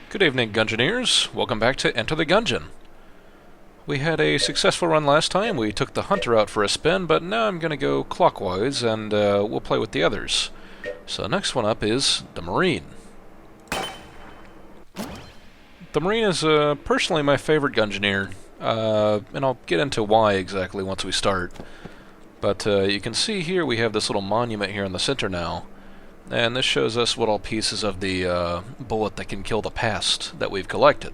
Good evening, Gungeoneers. Welcome back to Enter the Gungeon. We had a successful run last time. We took the Hunter out for a spin, but now I'm going to go clockwise, and we'll play with the others. So the next one up is the Marine. The Marine is personally my favorite Gungeoneer, and I'll get into why exactly once we start. But you can see here we have this little monument here in the center now. And this shows us what all pieces of the bullet that can kill the pest that we've collected.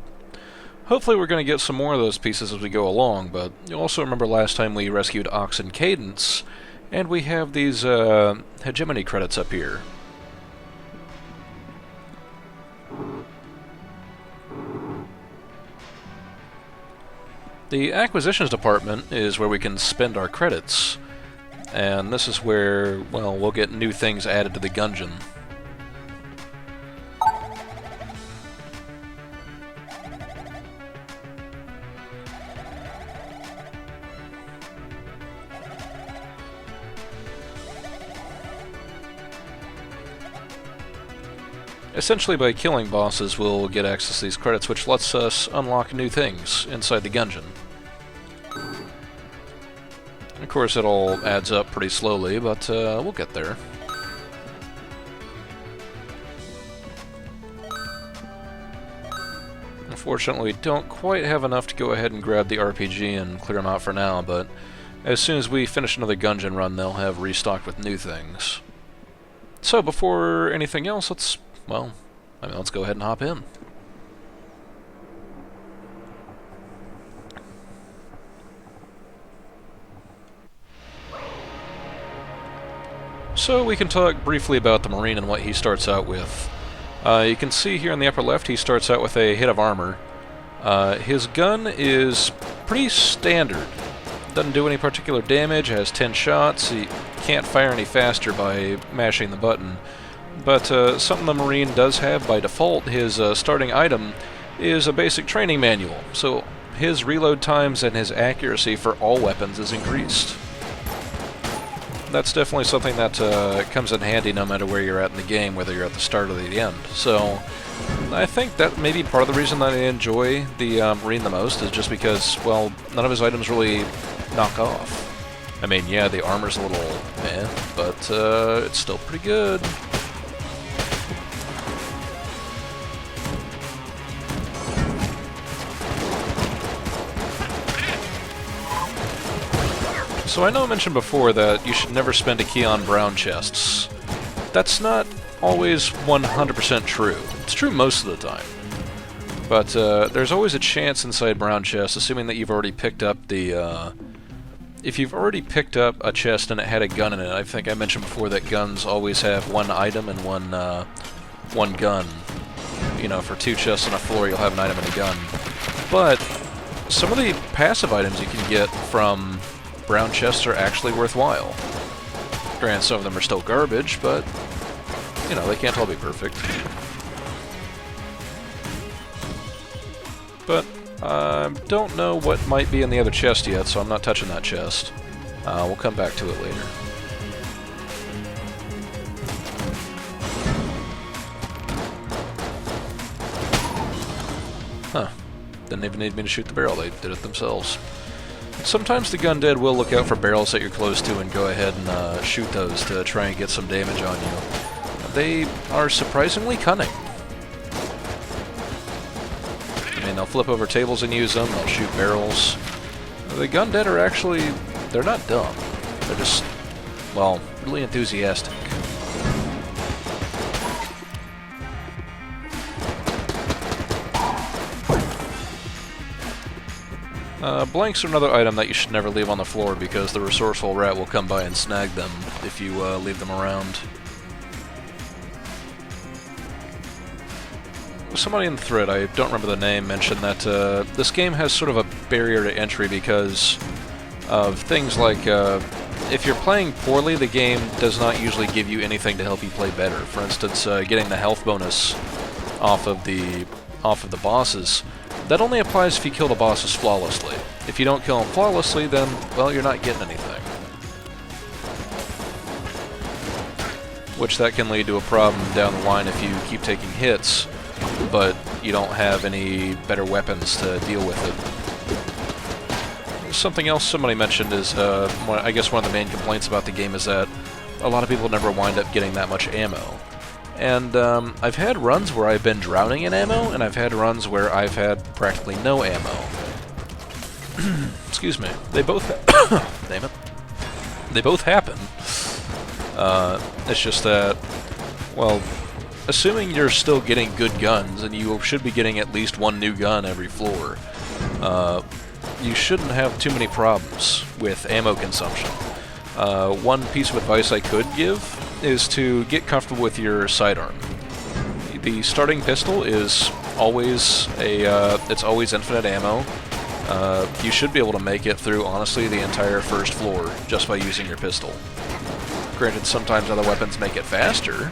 Hopefully we're going to get some more of those pieces as we go along, but you'll also remember last time we rescued Ox and Cadence, and we have these hegemony credits up here. The acquisitions department is where we can spend our credits. And this is where, well, we'll get new things added to the Gungeon. Essentially, by killing bosses, we'll get access to these credits, which lets us unlock new things inside the Gungeon. Of course, it all adds up pretty slowly, but we'll get there. Unfortunately, we don't quite have enough to go ahead and grab the RPG and clear them out for now, but as soon as we finish another Gungeon run, they'll have restocked with new things. So, before anything else, let's go ahead and hop in. So we can talk briefly about the Marine and what he starts out with. You can see here in the upper left he starts out with a hit of armor. His gun is pretty standard. Doesn't do any particular damage, has 10 shots, he can't fire any faster by mashing the button. But something the Marine does have by default, his starting item, is a basic training manual. So his reload times and his accuracy for all weapons is increased. That's definitely something that comes in handy no matter where you're at in the game, whether you're at the start or the end. So, I think that may be part of the reason that I enjoy the Marine the most, is just because, well, none of his items really knock off. I mean, yeah, the armor's a little meh, but it's still pretty good. So I know I mentioned before that you should never spend a key on brown chests. That's not always 100% true. It's true most of the time. But there's always a chance inside brown chests, assuming that you've already picked up the... if you've already picked up a chest and it had a gun in it, I think I mentioned before that guns always have one item and one gun. You know, for 2 chests on a floor you'll have an item and a gun. But some of the passive items you can get from brown chests are actually worthwhile. Granted, some of them are still garbage, but, you know, they can't all be perfect. But I don't know what might be in the other chest yet, so I'm not touching that chest. We'll come back to it later. Huh. Didn't even need me to shoot the barrel, they did it themselves. Sometimes the Gundead will look out for barrels that you're close to and go ahead and shoot those to try and get some damage on you. They are surprisingly cunning. I mean, they'll flip over tables and use them, they'll shoot barrels. The Gundead are actually, they're not dumb. They're just, well, really enthusiastic. Blanks are another item that you should never leave on the floor because the resourceful rat will come by and snag them if you leave them around. Somebody in the thread, I don't remember the name, mentioned that this game has sort of a barrier to entry because of things like if you're playing poorly, the game does not usually give you anything to help you play better. For instance, getting the health bonus off of the bosses. That only applies if you kill the bosses flawlessly. If you don't kill them flawlessly, then, well, you're not getting anything. which that can lead to a problem down the line if you keep taking hits. but you don't have any better weapons to deal with it. Something else somebody mentioned is, I guess one of the main complaints about the game is that a lot of people never wind up getting that much ammo. And I've had runs where I've been drowning in ammo, and I've had runs where I've had practically no ammo. Excuse me. They both damn it. They both happen. It's just that, well, assuming you're still getting good guns, and you should be getting at least one new gun every floor, you shouldn't have too many problems with ammo consumption. One piece of advice I could give is to get comfortable with your sidearm. The starting pistol is always it's always infinite ammo. You should be able to make it through, honestly, the entire first floor just by using your pistol. Granted, sometimes other weapons make it faster.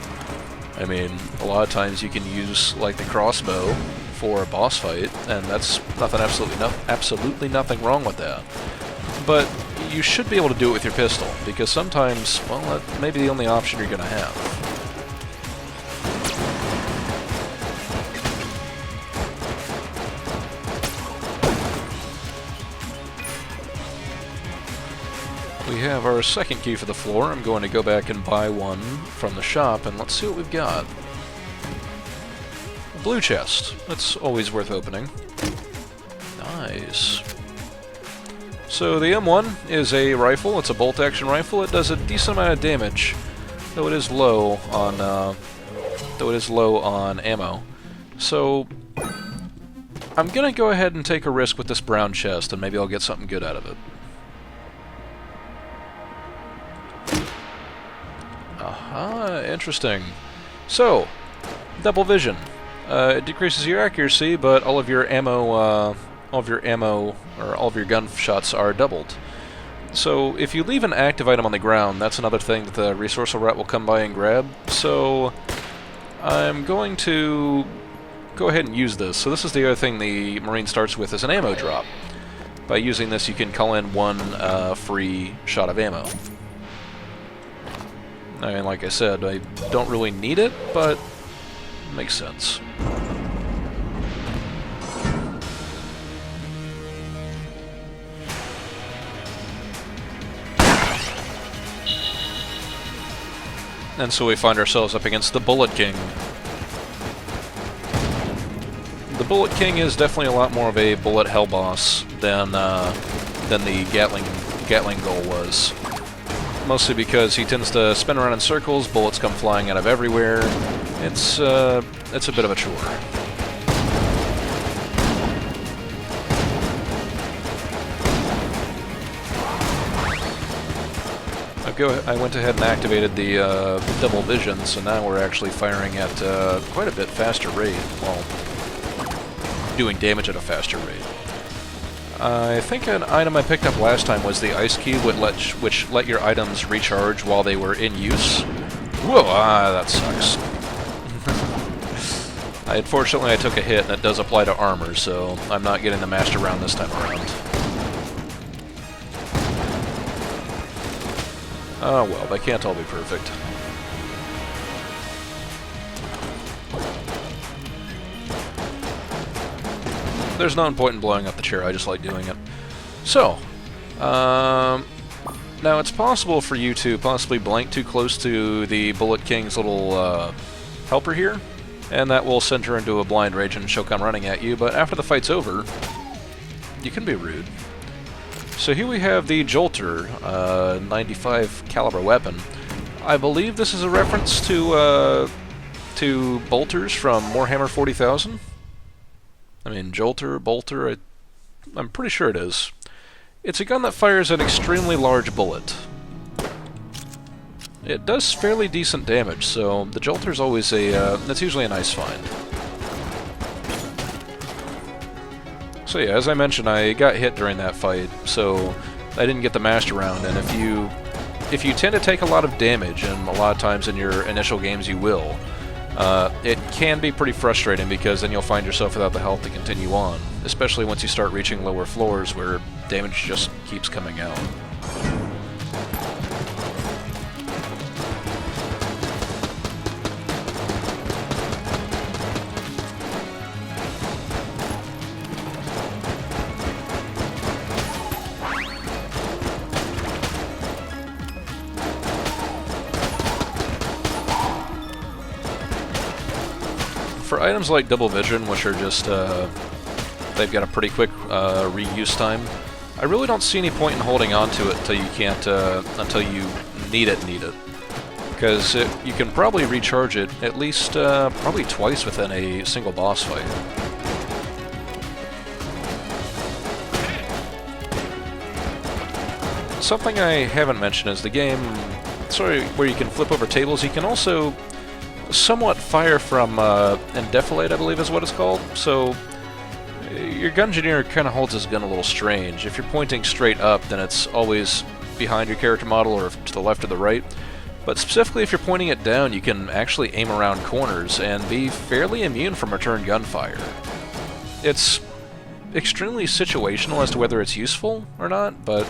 I mean, a lot of times you can use, like, the crossbow for a boss fight, and that's absolutely nothing wrong with that. But you should be able to do it with your pistol, because sometimes, well, that may be the only option you're going to have. We have our second key for the floor. I'm going to go back and buy one from the shop, and let's see what we've got. A blue chest. That's always worth opening. Nice. So the M1 is a rifle. It's a bolt-action rifle. It does a decent amount of damage, though it is low on ammo. So I'm gonna go ahead and take a risk with this brown chest, and maybe I'll get something good out of it. Aha, interesting. So, double vision. It decreases your accuracy, but all of your ammo, or all of your gunshots are doubled. So, if you leave an active item on the ground, that's another thing that the resourceful rat will come by and grab. So, I'm going to go ahead and use this. So this is the other thing the Marine starts with, is an ammo drop. By using this, you can call in one free shot of ammo. I mean, like I said, I don't really need it, but it makes sense. And so we find ourselves up against the Bullet King. The Bullet King is definitely a lot more of a bullet hell boss than the Gatling Gull was. Mostly because he tends to spin around in circles, bullets come flying out of everywhere. It's a bit of a chore. I went ahead and activated the double vision, so now we're actually firing at quite a bit faster rate. Well, doing damage at a faster rate. I think an item I picked up last time was the Ice Key, which let your items recharge while they were in use. Whoa, that sucks. Unfortunately, I took a hit, and it does apply to armor, so I'm not getting the Master Round this time around. Oh well, they can't all be perfect. There's no point in blowing up the chair, I just like doing it. So, now it's possible for you to possibly blank too close to the Bullet King's little helper here, and that will send her into a blind rage and she'll come running at you, but after the fight's over, you can be rude. So here we have the Jolter, 95 caliber weapon. I believe this is a reference to bolters from Warhammer 40,000. I mean, Jolter, bolter, I'm pretty sure it is. It's a gun that fires an extremely large bullet. It does fairly decent damage, so the Jolter's always that's usually a nice find. So yeah, as I mentioned, I got hit during that fight, so I didn't get the Master Round, and if you tend to take a lot of damage, and a lot of times in your initial games you will, it can be pretty frustrating because then you'll find yourself without the health to continue on, especially once you start reaching lower floors where damage just keeps coming out. for items like double vision, which are just, they've got a pretty quick reuse time, I really don't see any point in holding on to it until you can't, until you need it. Because you can probably recharge it at least, probably twice within a single boss fight. Something I haven't mentioned is the game, where you can flip over tables, you can also somewhat fire from Indefilate, I believe is what it's called. So your Gungeoneer kind of holds his gun a little strange. If you're pointing straight up, then it's always behind your character model or to the left or the right. But specifically if you're pointing it down, you can actually aim around corners and be fairly immune from return gunfire. It's extremely situational as to whether it's useful or not, but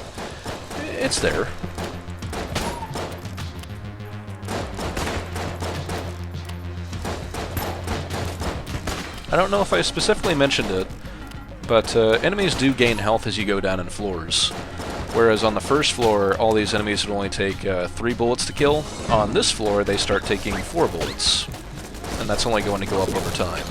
it's there. I don't know if I specifically mentioned it, but enemies do gain health as you go down in floors. Whereas on the first floor, all these enemies would only take 3 bullets to kill. On this floor, they start taking 4 bullets. And that's only going to go up over time.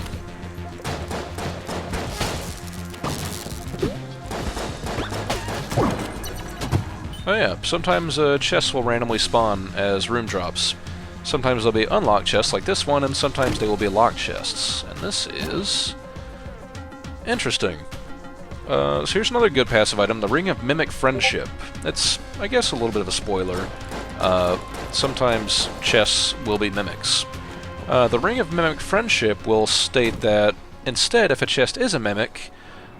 Oh yeah, sometimes chests will randomly spawn as room drops. Sometimes they'll be unlocked chests like this one, and sometimes they will be locked chests. And this is interesting. So here's another good passive item, the Ring of Mimic Friendship. It's, I guess, a little bit of a spoiler. Sometimes chests will be mimics. The Ring of Mimic Friendship will state that, instead, if a chest is a mimic,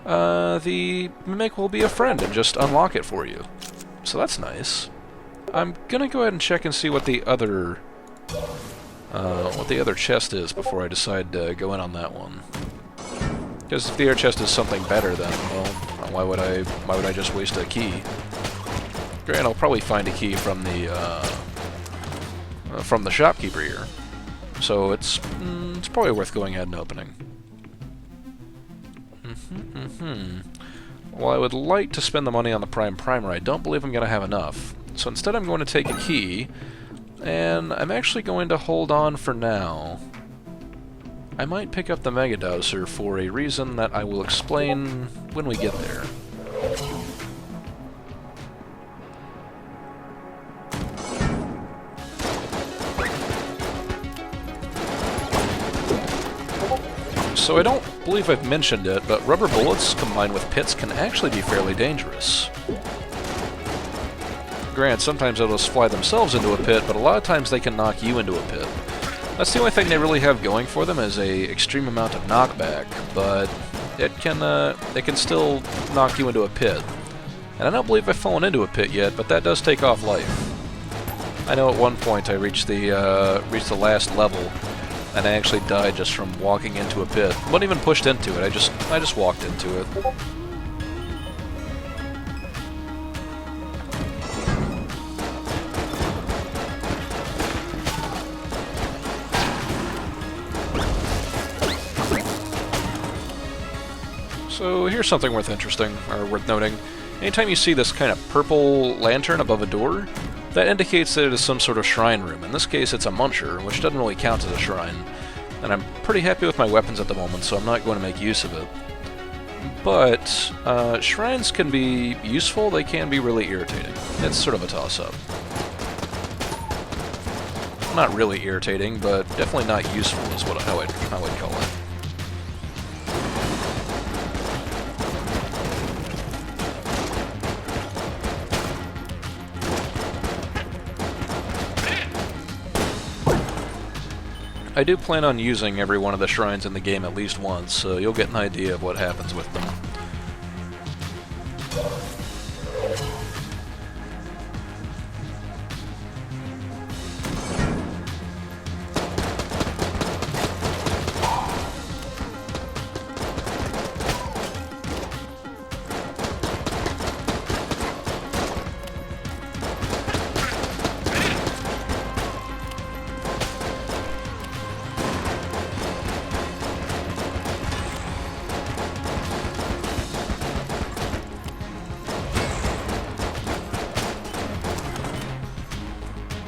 the mimic will be a friend and just unlock it for you. So that's nice. I'm gonna go ahead and check and see what the other chest is before I decide to go in on that one. Because if the air chest is something better, then, well, why would I just waste a key? Granted, I'll probably find a key from the shopkeeper here, so it's probably worth going ahead and opening. Well, I would like to spend the money on the Prime Primer. I don't believe I'm going to have enough. So instead I'm going to take a key, and I'm actually going to hold on for now. I might pick up the Mega Dowser for a reason that I will explain when we get there. So I don't believe I've mentioned it, but rubber bullets combined with pits can actually be fairly dangerous. Granted, sometimes they'll just fly themselves into a pit, but a lot of times they can knock you into a pit. That's the only thing they really have going for them, is a extreme amount of knockback, but it can still knock you into a pit. And I don't believe I've fallen into a pit yet, but that does take off life. I know at one point I reached the last level, and I actually died just from walking into a pit. Wasn't even pushed into it, I just walked into it. So here's something worth noting. Anytime you see this kind of purple lantern above a door, that indicates that it is some sort of shrine room. In this case, it's a muncher, which doesn't really count as a shrine. And I'm pretty happy with my weapons at the moment, so I'm not going to make use of it. But shrines can be useful, they can be really irritating. It's sort of a toss-up. Not really irritating, but definitely not useful is how I'd call it. I do plan on using every one of the shrines in the game at least once, so you'll get an idea of what happens with them.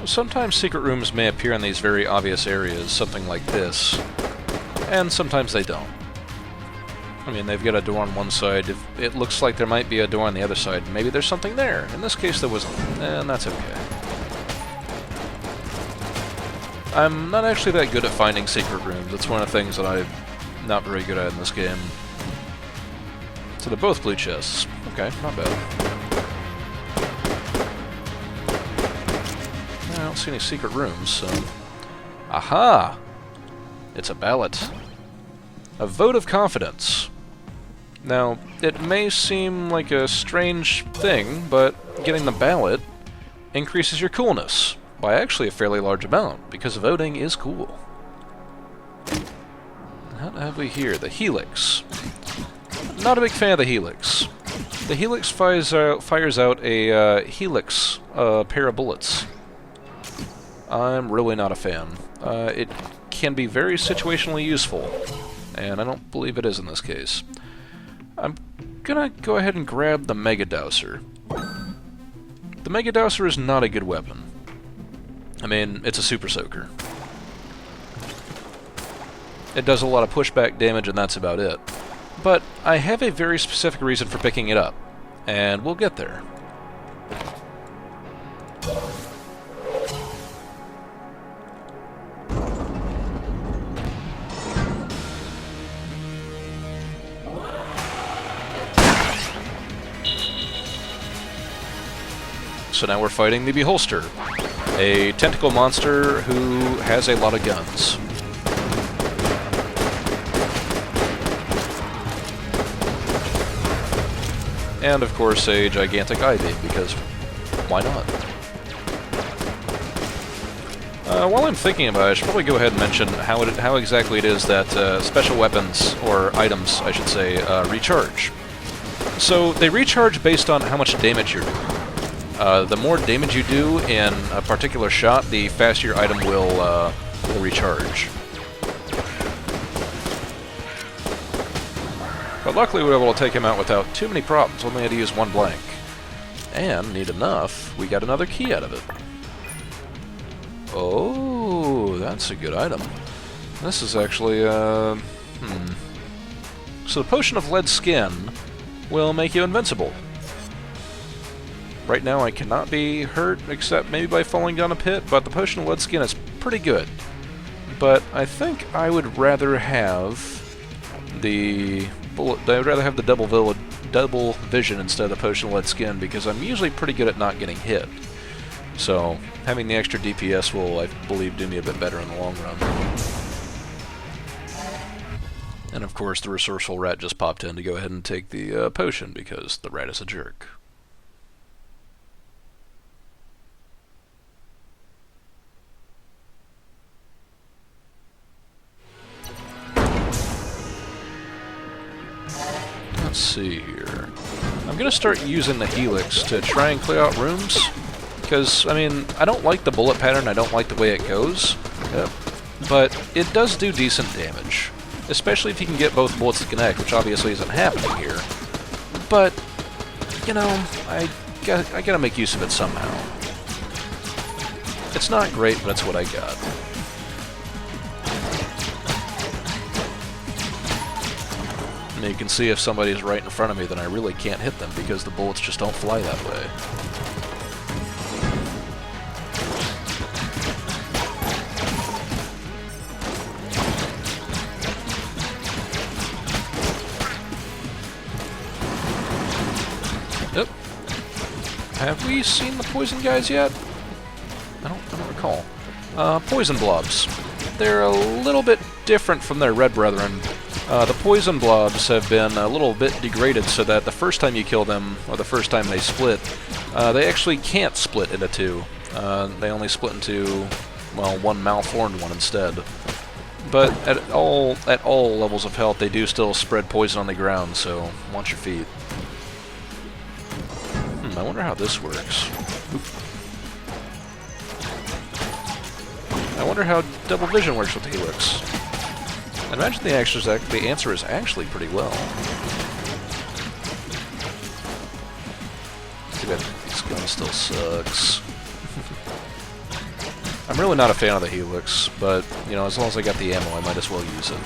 Sometimes secret rooms may appear in these very obvious areas, something like this, and sometimes they don't. I mean, they've got a door on one side. If it looks like there might be a door on the other side, maybe there's something there. In this case, there wasn't, and that's okay. I'm not actually that good at finding secret rooms. That's one of the things that I'm not very good at in this game. So they're both blue chests. Okay, not bad. I don't see any secret rooms, so... Aha! It's a ballot. A vote of confidence. Now, it may seem like a strange thing, but getting the ballot increases your coolness by actually a fairly large amount, because voting is cool. What have we here? The Helix. Not a big fan of the Helix. The Helix fires out a Helix pair of bullets. I'm really not a fan. It can be very situationally useful, and I don't believe it is in this case. I'm gonna go ahead and grab the Mega Dowser. The Mega Dowser is not a good weapon. I mean, it's a Super Soaker. It does a lot of pushback damage, and that's about it. But I have a very specific reason for picking it up, and we'll get there. So now we're fighting the Beholster, a tentacle monster who has a lot of guns. And of course a gigantic ivy, because why not? While I'm thinking about it, I should probably go ahead and mention how exactly it is that special weapons, or items, I should say, recharge. So they recharge based on how much damage you're doing. The more damage you do in a particular shot, the faster your item will recharge. But luckily we were able to take him out without too many problems, only had to use one blank. And, neat enough, we got another key out of it. Oh, that's a good item. This is actually, So the Potion of Lead Skin will make you invincible. Right now I cannot be hurt, except maybe by falling down a pit, but the Potion of Lead Skin is pretty good. But I think I would rather have the double vision instead of the Potion of Lead Skin, because I'm usually pretty good at not getting hit. So having the extra DPS will, I believe, do me a bit better in the long run. And of course the resourceful rat just popped in to go ahead and take the potion, because the rat is a jerk. Let's see here. I'm gonna start using the Helix to try and clear out rooms, because, I mean, I don't like the bullet pattern, I don't like the way it goes, but it does do decent damage, especially if you can get both bullets to connect, which obviously isn't happening here. But, you know, I gotta make use of it somehow. It's not great, but it's what I got. And you can see if somebody's right in front of me, then I really can't hit them because the bullets just don't fly that way. Yep. Have we seen the poison guys yet? I don't recall. Poison blobs. They're a little bit different from their red brethren. The poison blobs have been a little bit degraded so that the first time you kill them, or the first time they split, they actually can't split into two. They only split into, well, one malformed one instead. But at all levels of health, they do still spread poison on the ground, so watch your feet. I wonder how this works. Oop. I wonder how double vision works with the Helix. I imagine the answer is actually pretty well. Too bad this gun still sucks. I'm really not a fan of the Helix, but, you know, as long as I got the ammo, I might as well use it.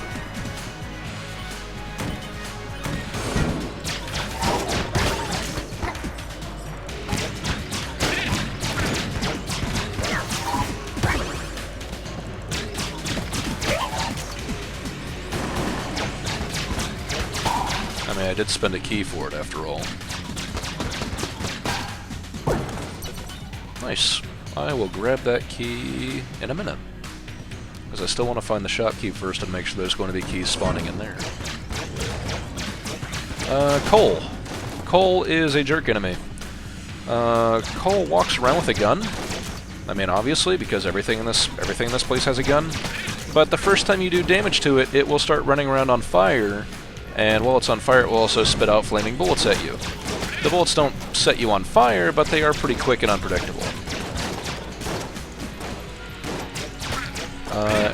I mean, I did spend a key for it, after all. Nice. I will grab that key in a minute, because I still want to find the shop key first and make sure there's going to be keys spawning in there. Cole. Cole is a jerk enemy. Cole walks around with a gun. I mean, obviously, because everything in this place has a gun. But the first time you do damage to it, it will start running around on fire, and while it's on fire, it will also spit out flaming bullets at you. The bullets don't set you on fire, but they are pretty quick and unpredictable.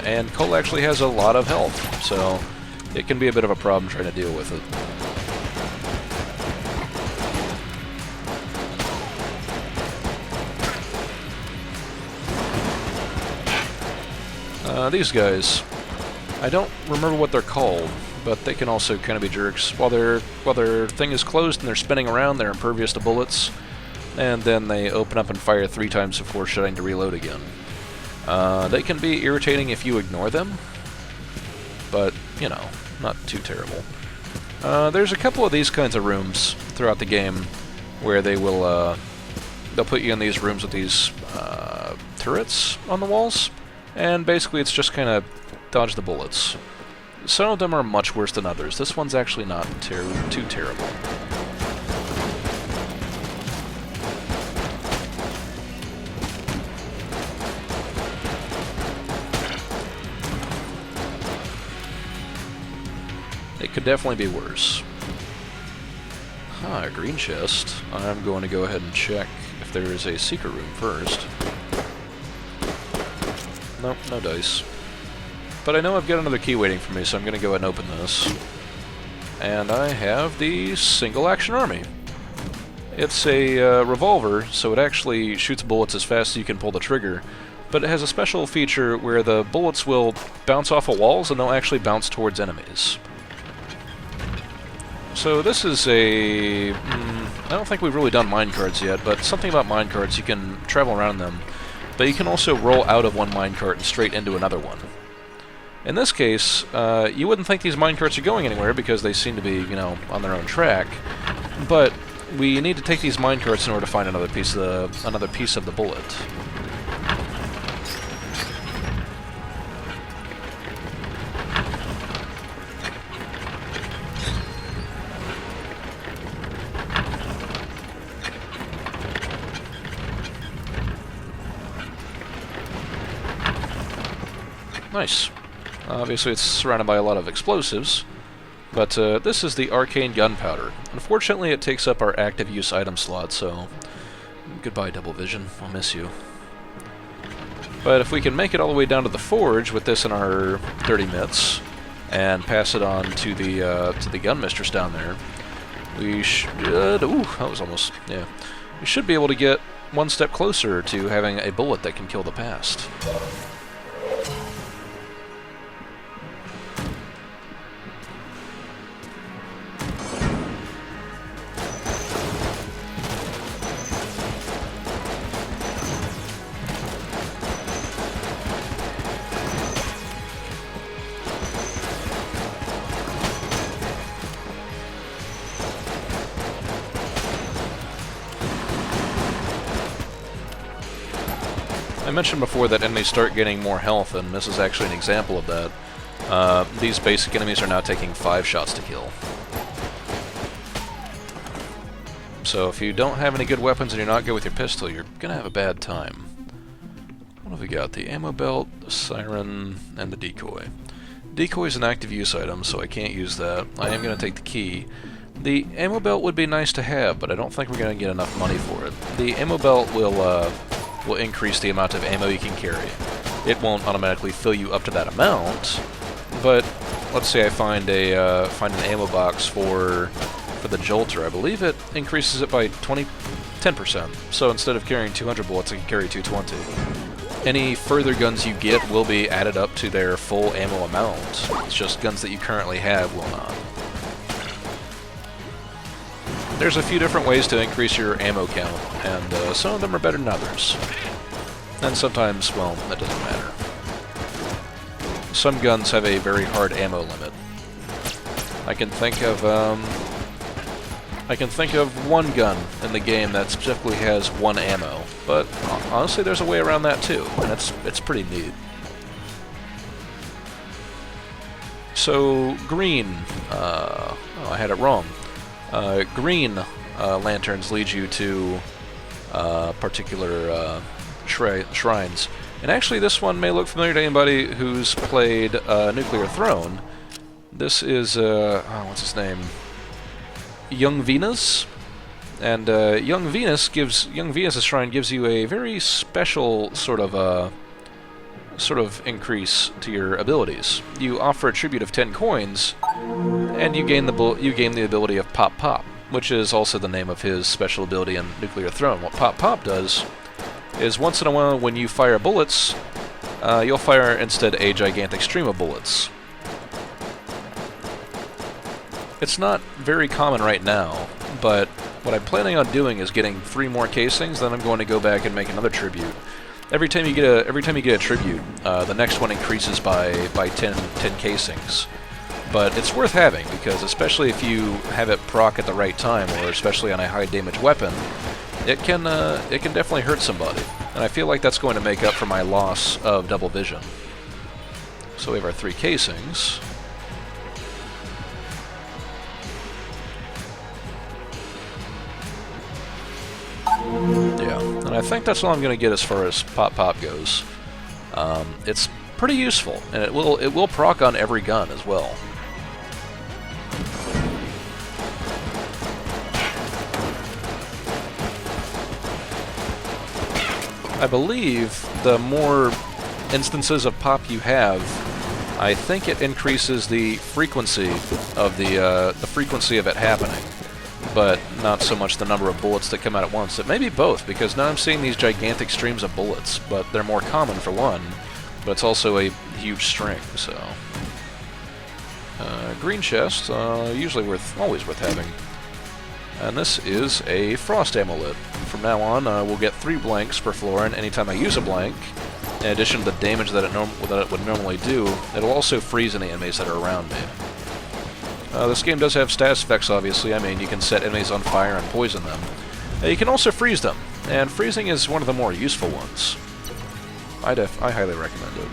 And Cole actually has a lot of health, so it can be a bit of a problem trying to deal with it. These guys, I don't remember what they're called, but they can also kind of be jerks. While their thing is closed and they're spinning around, they're impervious to bullets, and then they open up and fire 3 times before shutting to reload again. They can be irritating if you ignore them, but, you know, not too terrible. There's a couple of these kinds of rooms throughout the game where they will, they'll put you in these rooms with these turrets on the walls, and basically it's just kind of dodge the bullets. Some of them are much worse than others. This one's actually not too terrible. It could definitely be worse. A green chest. I'm going to go ahead and check if there is a secret room first. Nope, no dice. But I know I've got another key waiting for me, so I'm going to go ahead and open this. And I have the single action army. It's a revolver, so it actually shoots bullets as fast as you can pull the trigger, but it has a special feature where the bullets will bounce off of walls and they'll actually bounce towards enemies. So this is a... I don't think we've really done minecarts yet, but something about minecarts, you can travel around them, but you can also roll out of one minecart and straight into another one. In this case, you wouldn't think these minecarts are going anywhere because they seem to be, you know, on their own track, but we need to take these minecarts in order to find another piece of the bullet. Nice. Obviously it's surrounded by a lot of explosives, but this is the arcane gunpowder. Unfortunately it takes up our active use item slot, so goodbye Double Vision, I'll miss you. But if we can make it all the way down to the forge with this in our 30 mitts, and pass it on to the gun mistress down there, we should... ooh, that was almost... yeah. We should be able to get one step closer to having a bullet that can kill the past. I mentioned before that enemies start getting more health, and this is actually an example of that. These basic enemies are now taking 5 shots to kill. So if you don't have any good weapons and you're not good with your pistol, you're going to have a bad time. What have we got? The ammo belt, the siren, and the decoy. Decoy is an active use item, so I can't use that. I am going to take the key. The ammo belt would be nice to have, but I don't think we're going to get enough money for it. The ammo belt will increase the amount of ammo you can carry. It won't automatically fill you up to that amount, but let's say I find an ammo box for the Jolter. I believe it increases it by 10%. So instead of carrying 200 bullets, I can carry 220. Any further guns you get will be added up to their full ammo amount. It's just guns that you currently have will not. There's a few different ways to increase your ammo count, and some of them are better than others. And sometimes, well, that doesn't matter. Some guns have a very hard ammo limit. I can think of one gun in the game that specifically has one ammo, but honestly, there's a way around that too, and it's pretty neat. So green, oh, I had it wrong. Green lanterns lead you to particular shrines. And actually this one may look familiar to anybody who's played Nuclear Throne. This is, what's his name? Young Venus. And Young Venus's shrine gives you a very special sort of increase to your abilities. You offer a tribute of 10 coins, and you gain the ability of Pop Pop, which is also the name of his special ability in Nuclear Throne. What Pop Pop does is once in a while when you fire bullets, you'll fire instead a gigantic stream of bullets. It's not very common right now, but what I'm planning on doing is getting 3 more casings, then I'm going to go back and make another tribute. Every time you get a tribute, the next one increases by 10 casings. But it's worth having, because especially if you have it proc at the right time, or especially on a high damage weapon, it can definitely hurt somebody. And I feel like that's going to make up for my loss of double vision. So we have our 3 casings. Yeah, and I think that's all I'm going to get as far as Pop Pop goes. It's pretty useful, and it will proc on every gun as well. I believe the more instances of pop you have, I think it increases the frequency of the frequency of it happening, but not so much the number of bullets that come out at once. It may be both, because now I'm seeing these gigantic streams of bullets, but they're more common for one, but it's also a huge string, so... green chest, always worth having. And this is a frost amulet. From now on, we'll get 3 blanks per floor, and anytime I use a blank, in addition to the damage that it would normally do, it'll also freeze any enemies that are around me. This game does have status effects, obviously. I mean, you can set enemies on fire and poison them. You can also freeze them, and freezing is one of the more useful ones. I highly recommend it.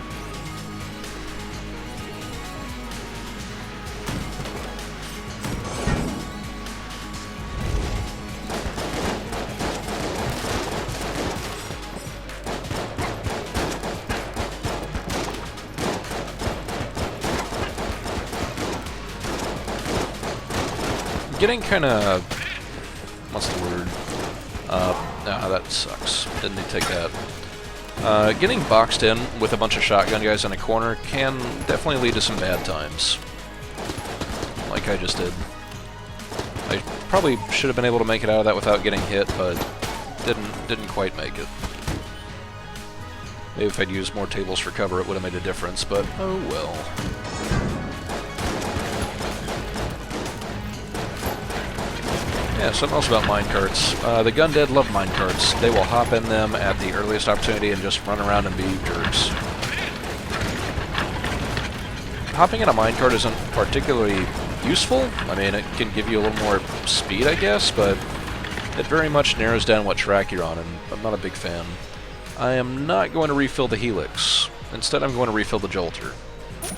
Getting kind of... what's the word? That sucks. Didn't need to take that. Getting boxed in with a bunch of shotgun guys in a corner can definitely lead to some bad times. Like I just did. I probably should have been able to make it out of that without getting hit, but didn't quite make it. Maybe if I'd used more tables for cover it would have made a difference, but oh well. Yeah, something else about minecarts. The Gundead love minecarts. They will hop in them at the earliest opportunity and just run around and be jerks. Hopping in a minecart isn't particularly useful. I mean, it can give you a little more speed, I guess, but it very much narrows down what track you're on, and I'm not a big fan. I am not going to refill the Helix. Instead, I'm going to refill the Jolter.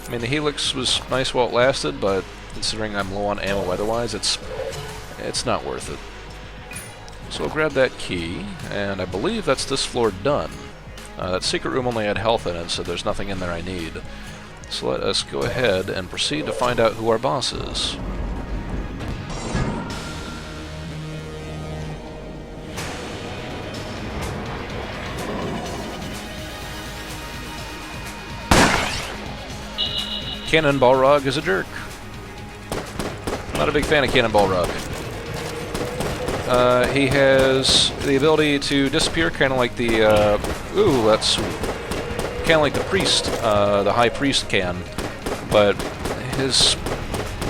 I mean, the Helix was nice while it lasted, but considering I'm low on ammo otherwise, it's not worth it. So I'll grab that key, and I believe that's this floor done. That secret room only had health in it, so there's nothing in there I need. So let us go ahead and proceed to find out who our boss is. Cannon Balrog is a jerk. Not a big fan of Cannon Balrog. He has the ability to disappear, kind of like the, that's kind of like the priest, the high priest can, but his,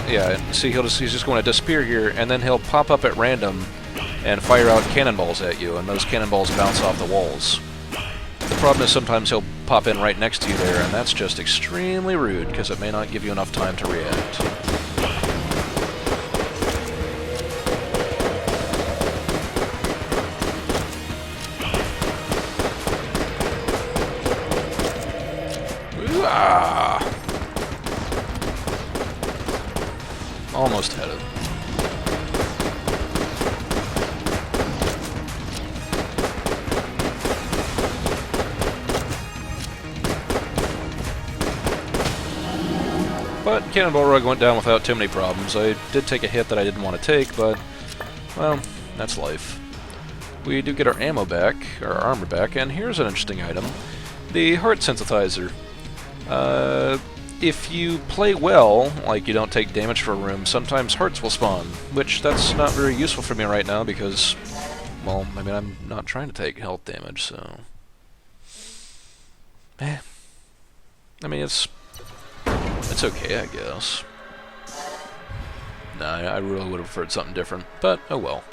yeah, see, he's just going to disappear here, and then he'll pop up at random and fire out cannonballs at you, and those cannonballs bounce off the walls. The problem is sometimes he'll pop in right next to you there, and that's just extremely rude, because it may not give you enough time to react. Almost had it. But Cannonball Rug went down without too many problems. I did take a hit that I didn't want to take, but, well, that's life. We do get our ammo back, our armor back, and here's an interesting item. The heart synthesizer. If you play well, like you don't take damage for a room, sometimes hearts will spawn, which that's not very useful for me right now because, well, I mean, I'm not trying to take health damage, so... I mean, it's okay, I guess. Nah, I really would have preferred something different, but oh well.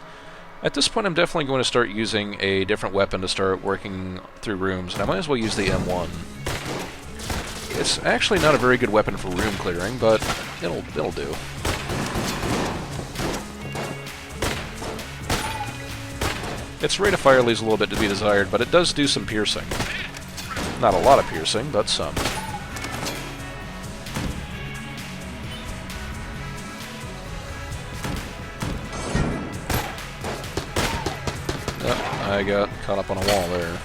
At this point, I'm definitely going to start using a different weapon to start working through rooms, and I might as well use the M1. It's actually not a very good weapon for room clearing, but it'll do. Its rate of fire leaves a little bit to be desired, but it does do some piercing. Not a lot of piercing, but some. I got caught up on a wall there.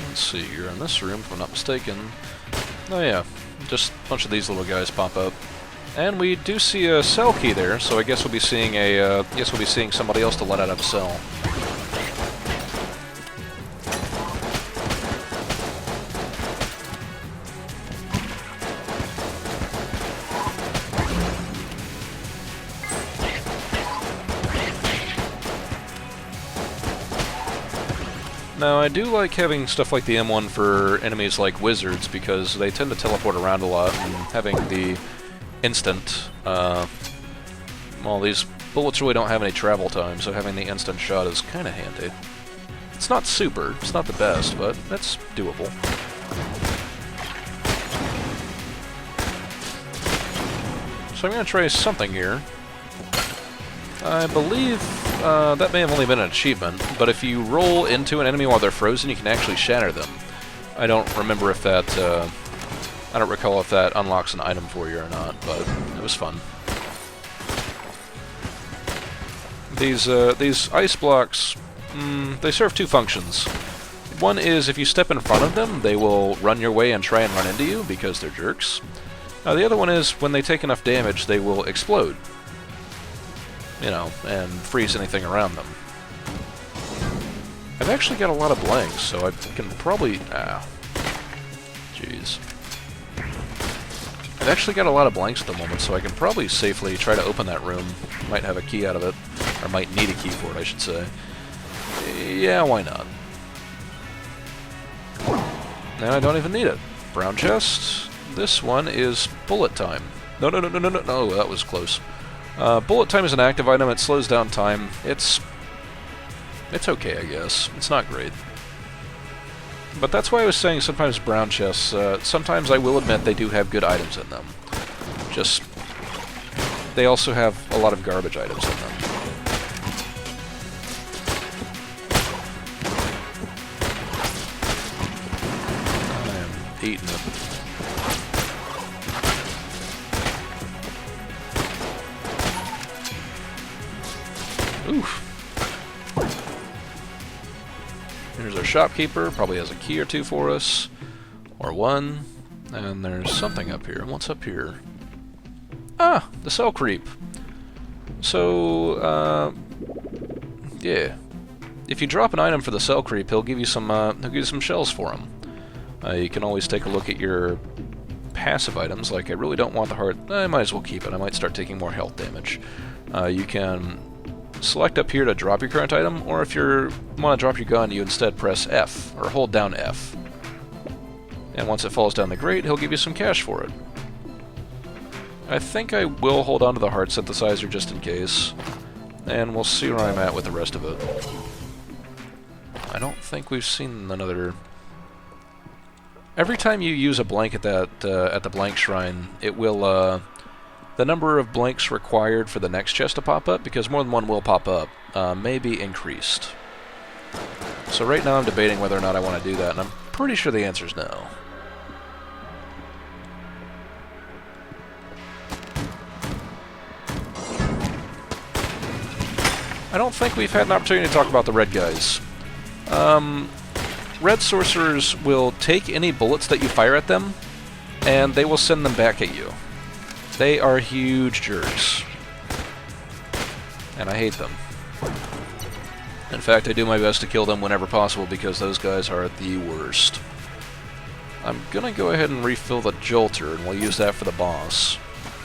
Let's see, you're in this room, if I'm not mistaken. Oh yeah, just a bunch of these little guys pop up. And we do see a cell key there, so I guess we'll be seeing somebody else to let out of a cell. Now, I do like having stuff like the M1 for enemies like wizards, because they tend to teleport around a lot, and having the instant, well, these bullets really don't have any travel time, so having the instant shot is kind of handy. It's not super, it's not the best, but it's doable. So I'm going to try something here. I believe that may have only been an achievement, but if you roll into an enemy while they're frozen, you can actually shatter them. I don't remember if that, I don't recall if that unlocks an item for you or not, but it was fun. These ice blocks, they serve two functions. One is if you step in front of them, they will run your way and try and run into you, because they're jerks. The other one is when they take enough damage, they will explode. You know, and freeze anything around them. I've actually got a lot of blanks, so I can probably... Jeez. I've actually got a lot of blanks at the moment, so I can probably safely try to open that room. Might have a key out of it. Or might need a key for it, I should say. Yeah, why not? And I don't even need it. Brown chest. This one is bullet time. No, that was close. Bullet time is an active item. It slows down time. It's okay, I guess. It's not great. But that's why I was saying sometimes brown chests, sometimes I will admit they do have good items in them. Just, they also have a lot of garbage items in them. I am eating it. Oof. Here's our shopkeeper, probably has a key or two for us. Or one. And there's something up here. What's up here? Ah! The cell creep. So, yeah. If you drop an item for the cell creep, he'll give you some shells for him. You can always take a look at your passive items, like I really don't want the heart. I might as well keep it. I might start taking more health damage. You can select up here to drop your current item, or if you want to drop your gun, you instead press F, or hold down F. And once it falls down the grate, he'll give you some cash for it. I think I will hold on to the heart synthesizer just in case, and we'll see where I'm at with the rest of it. I don't think we've seen another... Every time you use a blank at that at the blank shrine, it will the number of blanks required for the next chest to pop up, because more than one will pop up, may be increased. So right now I'm debating whether or not I want to do that, and I'm pretty sure the answer is no. I don't think we've had an opportunity to talk about the red guys. Red sorcerers will take any bullets that you fire at them, and they will send them back at you. They are huge jerks. And I hate them. In fact, I do my best to kill them whenever possible, because those guys are the worst. I'm gonna go ahead and refill the Jolter, and we'll use that for the boss.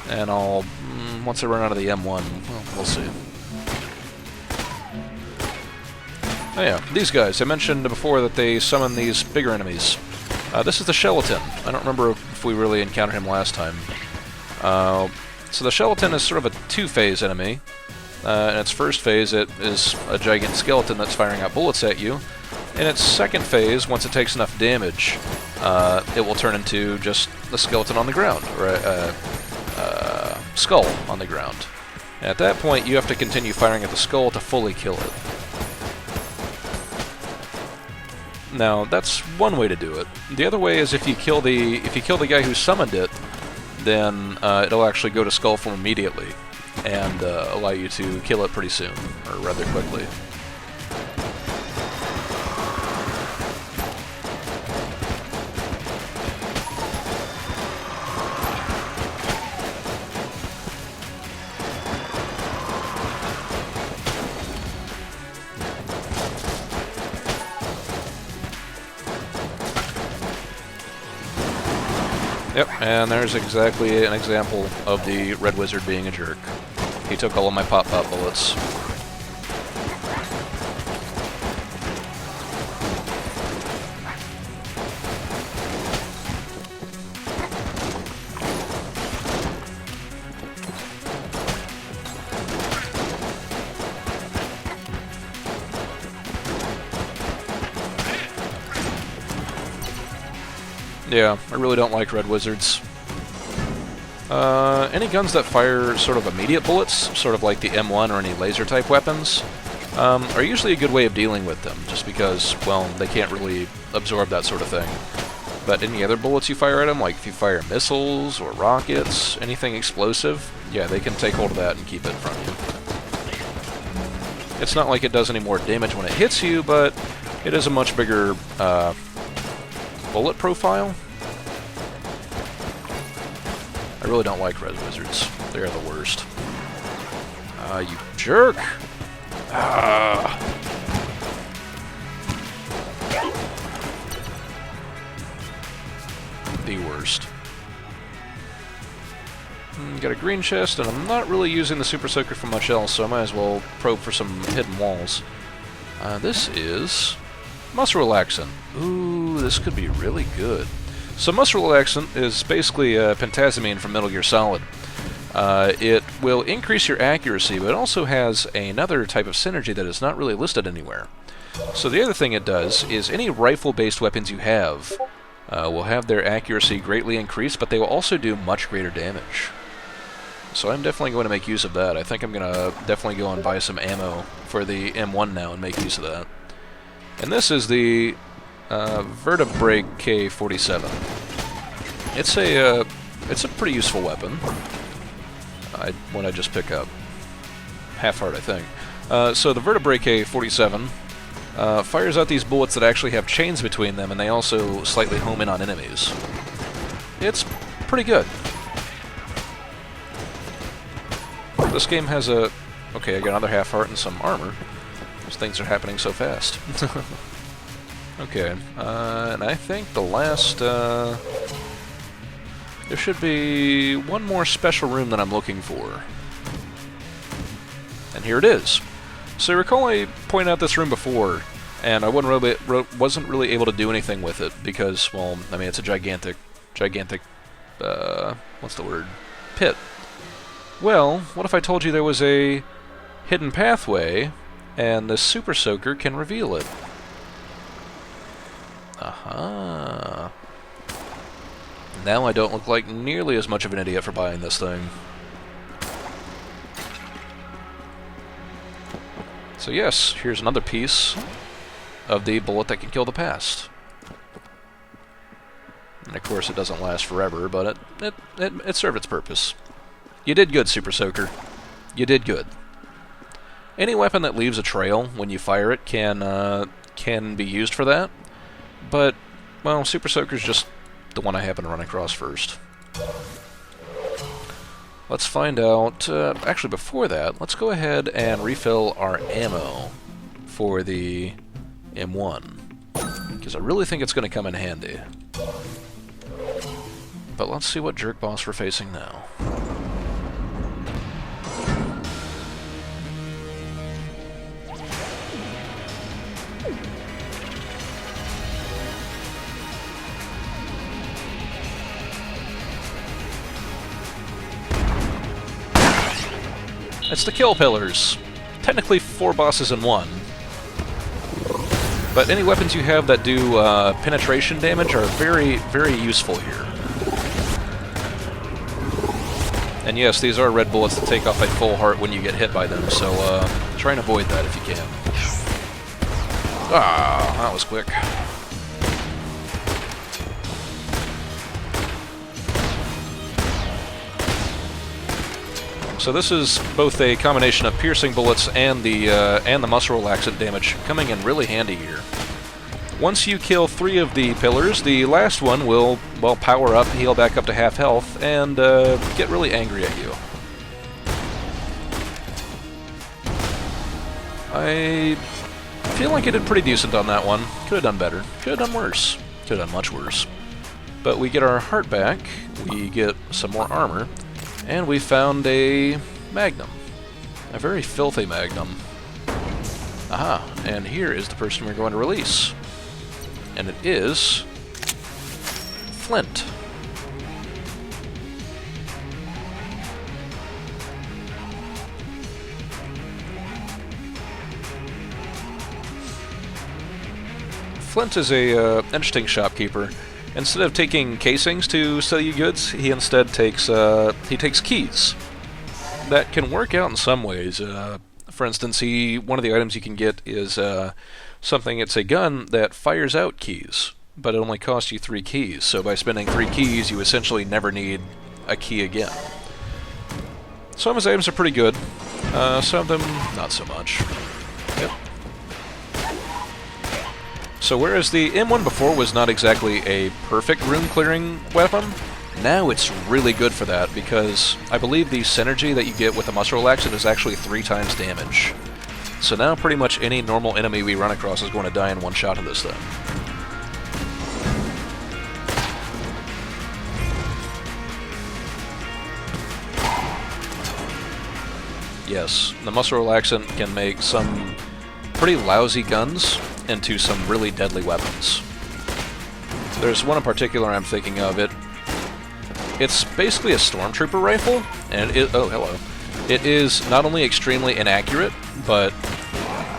And I'll... once I run out of the M1, well, we'll see. Oh yeah, these guys. I mentioned before that they summon these bigger enemies. This is the Skeleton. I don't remember if we really encountered him last time. So the Skeleton is sort of a two-phase enemy. In its first phase, it is a giant skeleton that's firing out bullets at you. In its second phase, once it takes enough damage, it will turn into just a skeleton on the ground, or a skull on the ground. And at that point, you have to continue firing at the skull to fully kill it. Now, that's one way to do it. The other way is if you kill the guy who summoned it, then it'll actually go to skull form immediately, and allow you to kill it pretty soon, or rather quickly. Yep, and there's exactly an example of the Red Wizard being a jerk. He took all of my pop-pop bullets. Yeah, I really don't like Red Wizards. Any guns that fire sort of immediate bullets, sort of like the M1 or any laser-type weapons, are usually a good way of dealing with them, just because, well, they can't really absorb that sort of thing. But any other bullets you fire at them, like if you fire missiles or rockets, anything explosive, yeah, they can take hold of that and keep it from you. It's not like it does any more damage when it hits you, but it is a much bigger bullet profile. I really don't like Red Wizards. They are the worst. You jerk! The worst. Got a green chest, and I'm not really using the Super Soaker for much else, so I might as well probe for some hidden walls. This is Muscle Relaxant. Ooh, this could be really good. So Muscle Relaxant is basically pentazamine from Metal Gear Solid. It will increase your accuracy, but it also has another type of synergy that is not really listed anywhere. So the other thing it does is any rifle-based weapons you have will have their accuracy greatly increased, but they will also do much greater damage. So I'm definitely going to make use of that. I think I'm going to definitely go and buy some ammo for the M1 now and make use of that. And this is the Vertebrae K-47. It's a pretty useful weapon. What I just pick up. Half-heart, I think. So the Vertebrae K-47 fires out these bullets that actually have chains between them, and they also slightly home in on enemies. It's pretty good. This game has a... Okay, I got another half-heart and some armor. Those things are happening so fast. Okay, and I think the last, there should be one more special room that I'm looking for. And here it is. So I recall I pointed out this room before, and I wasn't really able to do anything with it, because, well, I mean, it's a gigantic, what's the word? Pit. Well, what if I told you there was a hidden pathway, and the Super Soaker can reveal it? Aha. Now I don't look like nearly as much of an idiot for buying this thing. So yes, here's another piece of the bullet that can kill the past. And of course it doesn't last forever, but it served its purpose. You did good, Super Soaker. You did good. Any weapon that leaves a trail when you fire it can be used for that, but, well, Super Soaker's just the one I happen to run across first. Let's find out... actually, before that, let's go ahead and refill our ammo for the M1, because I really think it's going to come in handy. But let's see what jerk boss we're facing now. It's the kill pillars. Technically 4 bosses in one. But any weapons you have that do penetration damage are very, very useful here. And yes, these are red bullets that take off a full heart when you get hit by them, so try and avoid that if you can. Ah, that was quick. So this is both a combination of piercing bullets and the muscle relaxant damage coming in really handy here. Once you kill 3 of the pillars, the last one will, well, power up, heal back up to half health, and get really angry at you. I feel like I did pretty decent on that one. Could have done better. Could have done worse. Could have done much worse. But we get our heart back, we get some more armor, and we found a magnum. A very filthy magnum. Aha, and here is the person we're going to release. And it is... Flint. Flint is a interesting shopkeeper. Instead of taking casings to sell you goods, he instead takes keys. That can work out in some ways. For instance, one of the items you can get is something. It's a gun that fires out keys, but it only costs you 3 keys. So by spending 3 keys, you essentially never need a key again. Some of his items are pretty good. Some of them not so much. Yep. So whereas the M1 before was not exactly a perfect room-clearing weapon, now it's really good for that, because I believe the synergy that you get with the muscle relaxant is actually 3 times damage. So now pretty much any normal enemy we run across is going to die in one shot of this thing. Yes, the muscle relaxant can make some pretty lousy guns into some really deadly weapons. There's one in particular I'm thinking of. It's basically a stormtrooper rifle, and it is not only extremely inaccurate, but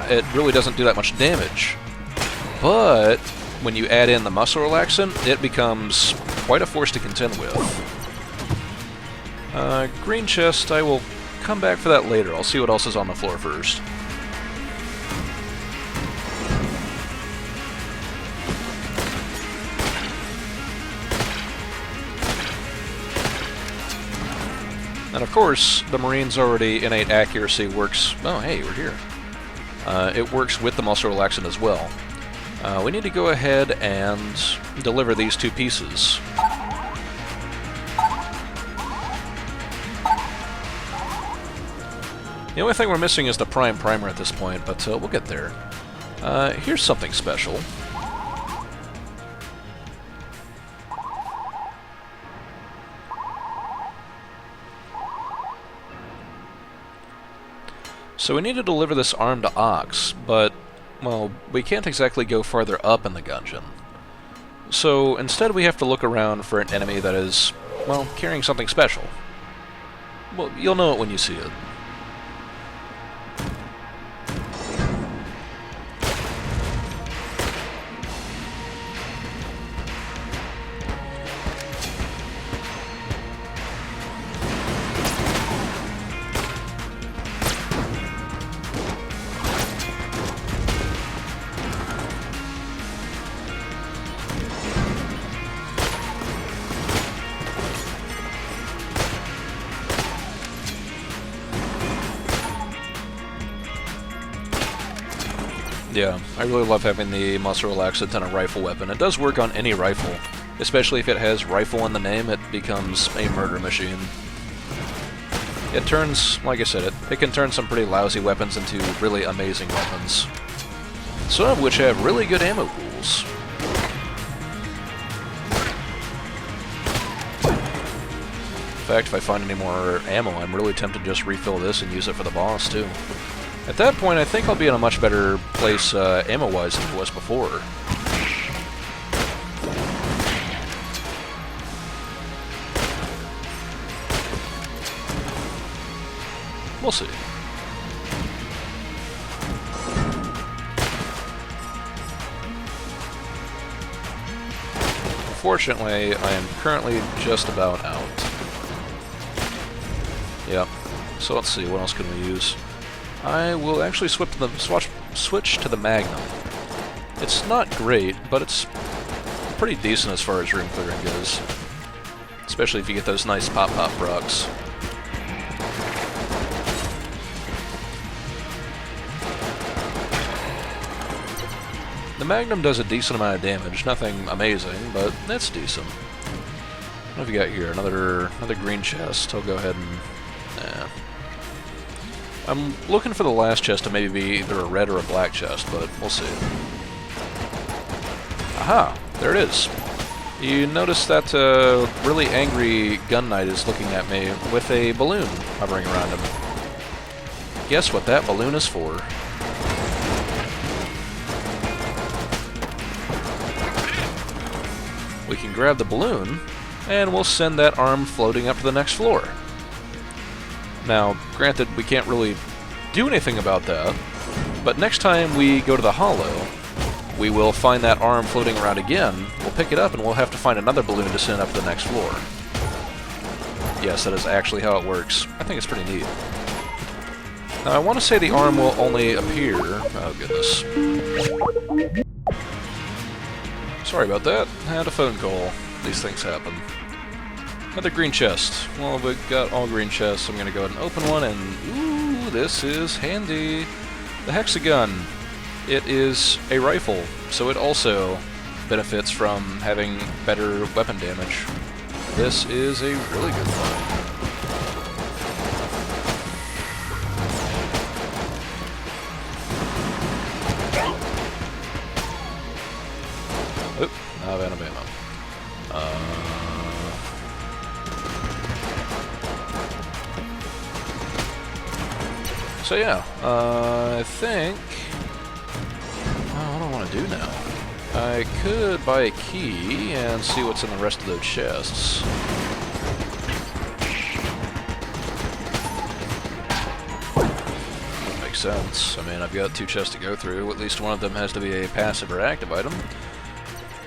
it really doesn't do that much damage. But when you add in the muscle relaxant, it becomes quite a force to contend with. Green chest, I will come back for that later. I'll see what else is on the floor first. And of course, the Marine's already innate accuracy works... Oh, hey, we're here. It works with the muscle relaxant as well. We need to go ahead and deliver these 2 pieces. The only thing we're missing is the prime primer at this point, but we'll get there. Here's something special. So we need to deliver this arm to Ox, but, well, we can't exactly go farther up in the Gungeon. So instead we have to look around for an enemy that is, well, carrying something special. Well, you'll know it when you see it. Yeah, I really love having the muzzle relaxant on a rifle weapon. It does work on any rifle, especially if it has rifle in the name. It becomes a murder machine. It turns, like I said, it can turn some pretty lousy weapons into really amazing weapons. Some of which have really good ammo pools. In fact, if I find any more ammo, I'm really tempted to just refill this and use it for the boss, too. At that point, I think I'll be in a much better place ammo-wise than I was before. We'll see. Fortunately, I am currently just about out. Yep. So let's see, what else can we use? I will actually switch to the Magnum. It's not great, but it's pretty decent as far as room clearing goes. Especially if you get those nice pop-pop procs. The Magnum does a decent amount of damage, nothing amazing, but that's decent. What have you got here? Another green chest. I'll go ahead and... nah. I'm looking for the last chest to maybe be either a red or a black chest, but we'll see. Aha! There it is. You notice that really angry gun knight is looking at me with a balloon hovering around him. Guess what that balloon is for? We can grab the balloon, and we'll send that arm floating up to the next floor. Now, granted, we can't really do anything about that, but next time we go to the hollow, we will find that arm floating around again, we'll pick it up, and we'll have to find another balloon to send up to the next floor. Yes, that is actually how it works. I think it's pretty neat. Now, I want to say the arm will only appear... oh, goodness. Sorry about that. I had a phone call. These things happen. Another green chest. Well, we've got all green chests, so I'm going to go ahead and open one, and ooh, this is handy. The hexagun. It is a rifle, so it also benefits from having better weapon damage. This is a really good find. Oop, now out of ammo. So yeah, I think... what do I want to do now? I could buy a key and see what's in the rest of those chests. That makes sense. I mean, I've got 2 chests to go through. At least one of them has to be a passive or active item,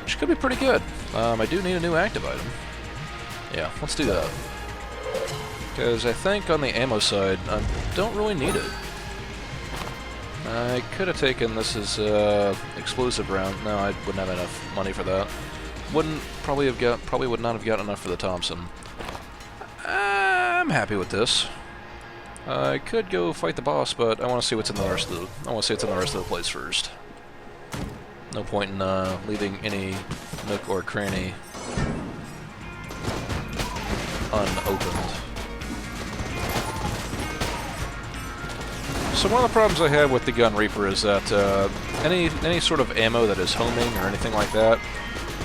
which could be pretty good. I do need a new active item. Yeah, let's do that. Because I think on the ammo side, I don't really need it. I could have taken this as explosive round. No, I wouldn't have enough money for that. Probably would not have gotten enough for the Thompson. I'm happy with this. I could go fight the boss, but I want to see what's in the rest of the place first. No point in leaving any nook or cranny unopened. So one of the problems I have with the Gun Reaper is that any sort of ammo that is homing or anything like that,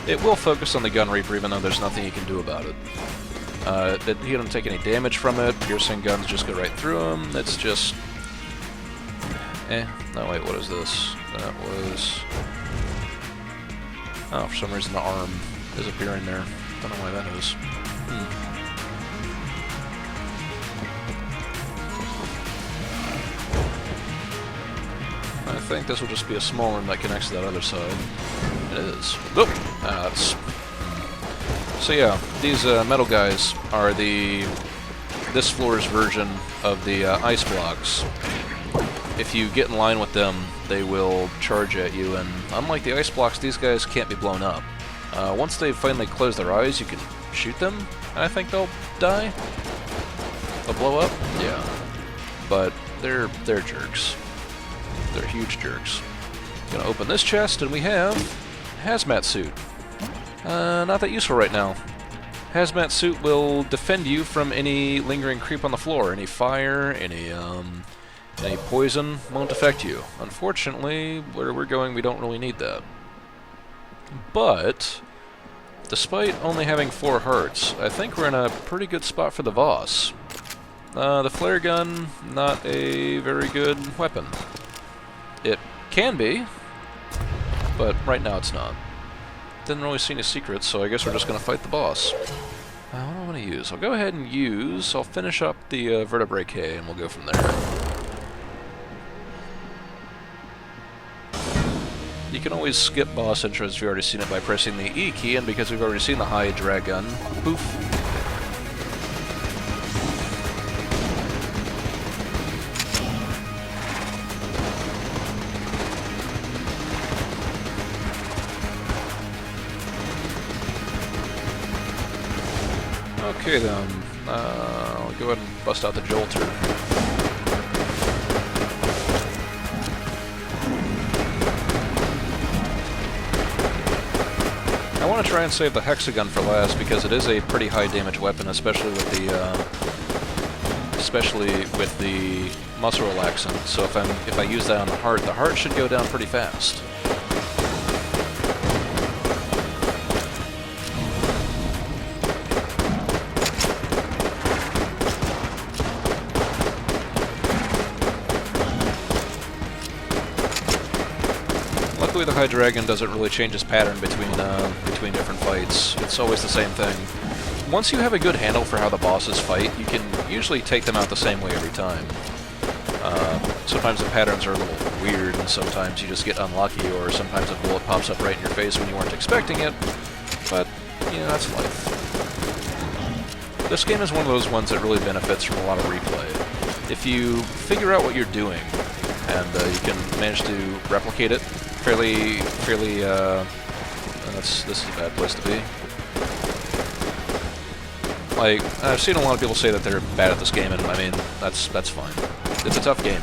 it will focus on the Gun Reaper even though there's nothing you can do about it. You don't take any damage from it, piercing guns just go right through them, it's just... no wait, what is this? That was... oh, for some reason the arm is appearing there. Don't know why that is. I think this will just be a small room that connects to that other side. It is. Oop! So yeah, these metal guys are this floor's version of the ice blocks. If you get in line with them, they will charge at you, and unlike the ice blocks, these guys can't be blown up. Once they finally close their eyes, you can shoot them, and I think they'll die. They'll blow up? Yeah. But they're jerks. They're huge jerks. Gonna open this chest, and we have hazmat suit. Not that useful right now. Hazmat suit will defend you from any lingering creep on the floor. Any fire, any poison won't affect you. Unfortunately, where we're going, we don't really need that. But despite only having 4 hearts, I think we're in a pretty good spot for the Voss. The flare gun, not a very good weapon. It can be, but right now it's not. Didn't really see any secrets, so I guess we're just going to fight the boss. What do I want to use? I'll go ahead and I'll finish up the vertebrae K, and we'll go from there. You can always skip boss intros if you've already seen it by pressing the E key, and because we've already seen the high drag gun, poof. Okay then, I'll go ahead and bust out the Jolter. I want to try and save the Hexagon for last because it is a pretty high damage weapon, especially with the muscle relaxant. So if I use that on the heart should go down pretty fast. Luckily, the High Dragon doesn't really change its pattern between different fights. It's always the same thing. Once you have a good handle for how the bosses fight, you can usually take them out the same way every time. Sometimes the patterns are a little weird, and sometimes you just get unlucky, or sometimes a bullet pops up right in your face when you weren't expecting it, but, you know, that's life. This game is one of those ones that really benefits from a lot of replay. If you figure out what you're doing, and you can manage to replicate it fairly, this is a bad place to be. Like, I've seen a lot of people say that they're bad at this game, and I mean, that's fine. It's a tough game.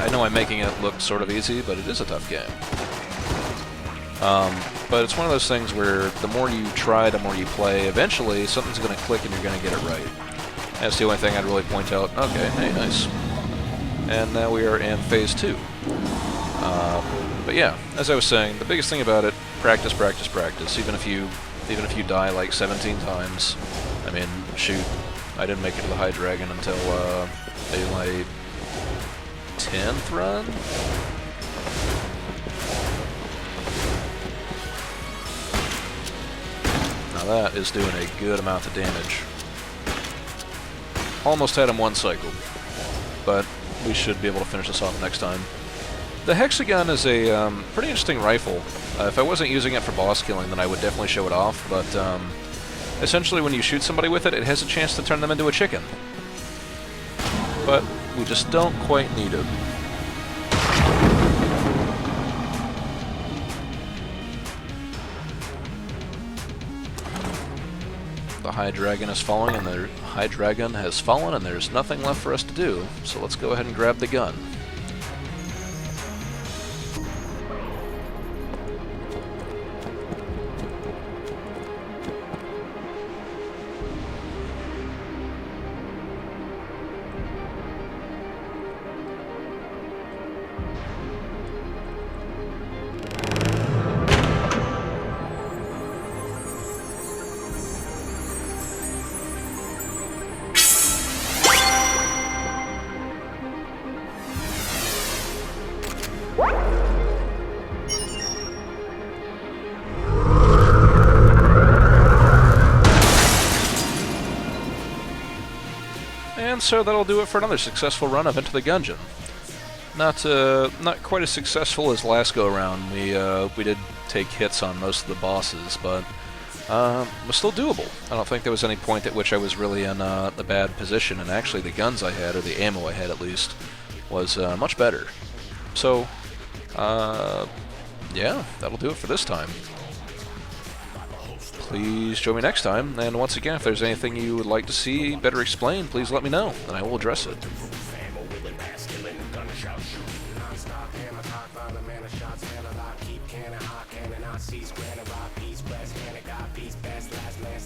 I know I'm making it look sort of easy, but it is a tough game. But it's one of those things where the more you try, the more you play, eventually something's going to click and you're going to get it right. That's the only thing I'd really point out. Okay, hey, nice. And now we are in Phase 2. But yeah, as I was saying, the biggest thing about it, practice, practice, practice. Even if you die like 17 times, I mean, shoot, I didn't make it to the High Dragon until maybe my 10th run? Now that is doing a good amount of damage. Almost had him one cycle, but we should be able to finish this off next time. The Hexagon is a pretty interesting rifle. If I wasn't using it for boss killing, then I would definitely show it off, but essentially when you shoot somebody with it, it has a chance to turn them into a chicken. But we just don't quite need it. The High Dragon is falling, and the High Dragon has fallen, and there's nothing left for us to do, so let's go ahead and grab the gun. And so that'll do it for another successful run of Into the Gungeon. Not quite as successful as last go-around. We did take hits on most of the bosses, but was still doable. I don't think there was any point at which I was really in a bad position, and actually the guns I had, or the ammo I had at least, was much better. So, yeah, that'll do it for this time. Please join me next time, and once again, if there's anything you would like to see better explained, please let me know, and I will address it. when the gunshot shooting non-stop. Hammer cock, find a man of shots, man a lot. Keep cannon, hot cannon, I see granite rock, east, west, cannon, got peace, best, last man